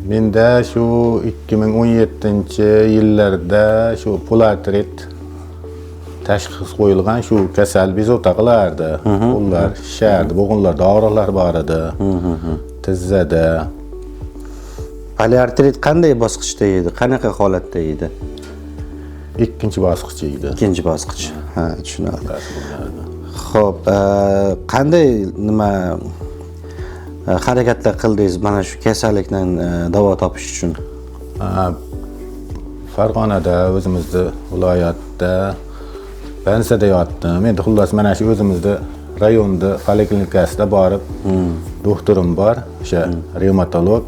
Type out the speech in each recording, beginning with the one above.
Menda shu 2017-yillarda shu polartrit tashxis qo'yilgan shu kasal bezovta qilardi. Qo'llar shishardi, bo'g'inlarda og'riqlar bor edi. Tizzada. Poliartrit qanday bosqichda edi? Qanaqa holatda edi? Ikkinchi bosqich edi. Ikkinchi bosqich. Ha, tushunarli. Xo'p, qanday harakatlar qildingiz mana shu kasallikdan davo topish uchun? Farg'onada o'zimizda viloyatda Bansada yotdim. Endi xullas mana shu o'zimizda rayonda poliklinikasida borib, doktorim bor, o'sha revmatolog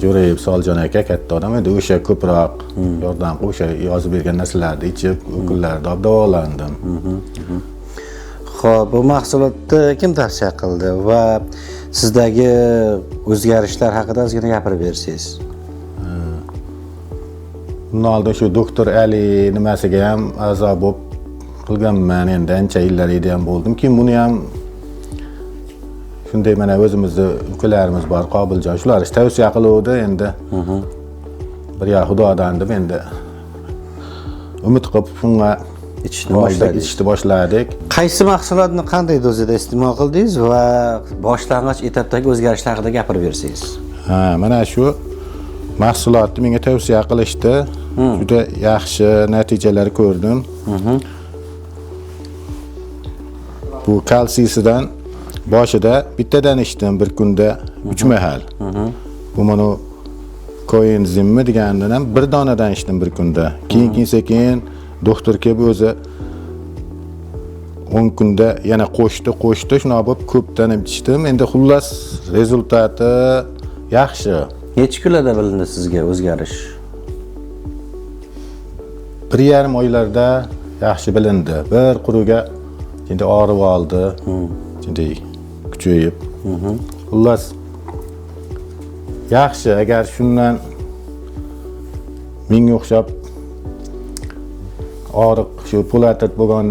Jo'rayev Soljon aka katta odam edi. O'sha ko'proq yordam o'sha yozib bergan narsalarni ichib, kunlarda davolandim. Xo'p, bu mahsulotni kim tavsiya qildi va sizdagi o'zgarishlar haqida ozgina gapirib bersangiz? Bundan oldin shu doktor Ali nimasiga ham a'zo bo'lib qilganman, endi ancha yillar ham bo'ldim. Keyin buni ham shunday mana o'zimizda ukalarimiz bor, Qobiljon, shular tavsiya qiluvdi endi. Bir ya Xudodan deb endi umid qilib bunga ichishni boshladik. Qaysi mahsulotni qanday dozada iste'mol qildingiz va boshlang'ich etapdagi o'zgarishlar haqida gapirib bersangiz? Mana shu mahsulotni menga tavsiya qilishdi. Juda yaxshi natijalar ko'rdim. Bu kalsiysidan boshida bittadan ichdim bir kunda 3 mahal. Bu mana koenzimmi degandan ham bir donadan ichdim bir kunda. Keyin sekin doktor kelib o'zi 10 kunda yana qo'shdi, shuna bo'lib ko'pdan ichdim. Endi xullas rezultati yaxshi. Necha kunlarda bilindi sizga o'zgarish? 1,5 oylarda yaxshi bilindi. Bir quruga endi og'rib oldi. Endi kuchayib. Xullas yaxshi, agar shundan menga o'xshab og'riq shu polartrit bo'lgan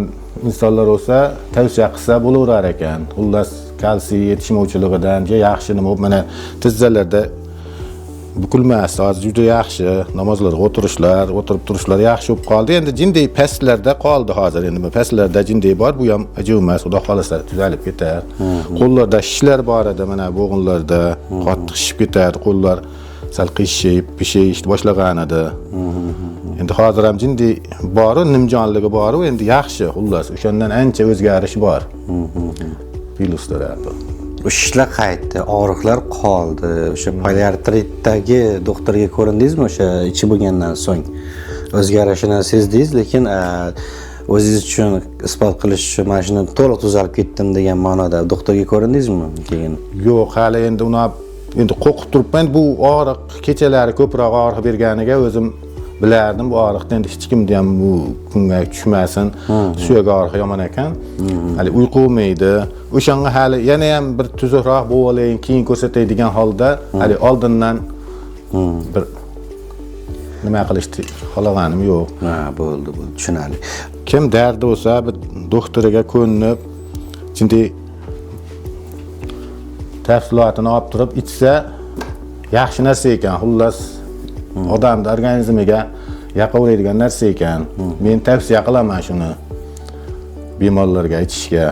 insonlar bo'lsa, tavsiya qilsa bo'laverar ekan. Xullas kalsiy yetishmovchiligidan yaxshi nima bo'lib, mana tizzalarda bukilmas, hozir juda yaxshi, namozlarga o'tirib turishlar yaxshi bo'lib qoldi. Endi jinday pastlarda qoldi hozir. Endi pastlarda jinday bor, bu ham ajib emas, xudo xolasa tuzalib ketar. Qo'llarda shishlar bor edi, mana bo'g'inlarda qattiq shishib ketar, qo'llar sal qiyshayib, pishishni boshlagan edi. Endi hozir ham jinday bor, nimjonligi bor, endi yaxshi, xullas o'shandan ancha o'zgarish bor. Plyuslar bu. Shishlar qaytdi, og'riqlar qoldi. O'sha poliartritdagi doktorga ko'rindingizmi o'sha ichib bo'lgandan so'ng? O'zgarishini sezdingiz, lekin o'zingiz uchun isbot qilish uchun mana shuni to'liq tuzalib ketdim degan ma'noda doktorga ko'rindingizmi keyin? Yo'q, hali endi uni endi qo'rqib turibman. Bu og'riq kechalari ko'proq og'riq berganiga o'zim bilardim, bu og'riqni endi hech kimda ham bu kunga tushmasin. Suyak og'riqi yomon ekan. Hali uyqu olmaydi. O'shanga hali yana ham bir tuzukroq bo'lib olayin, keyin ko'rsatay degan holda hali oldindan bir nima qilishni xohlaganim yo'q. Bo'ldi, tushunarli. Kim dardi bo'lsa, bir doktoriga ko'nib, chunki tafsilotini olib turib ichsa yaxshi narsa ekan. Xullas odamning organizmiga yoqaveradigan narsa ekan. Men tavsiya qilaman shuni bemorlarga ichishga.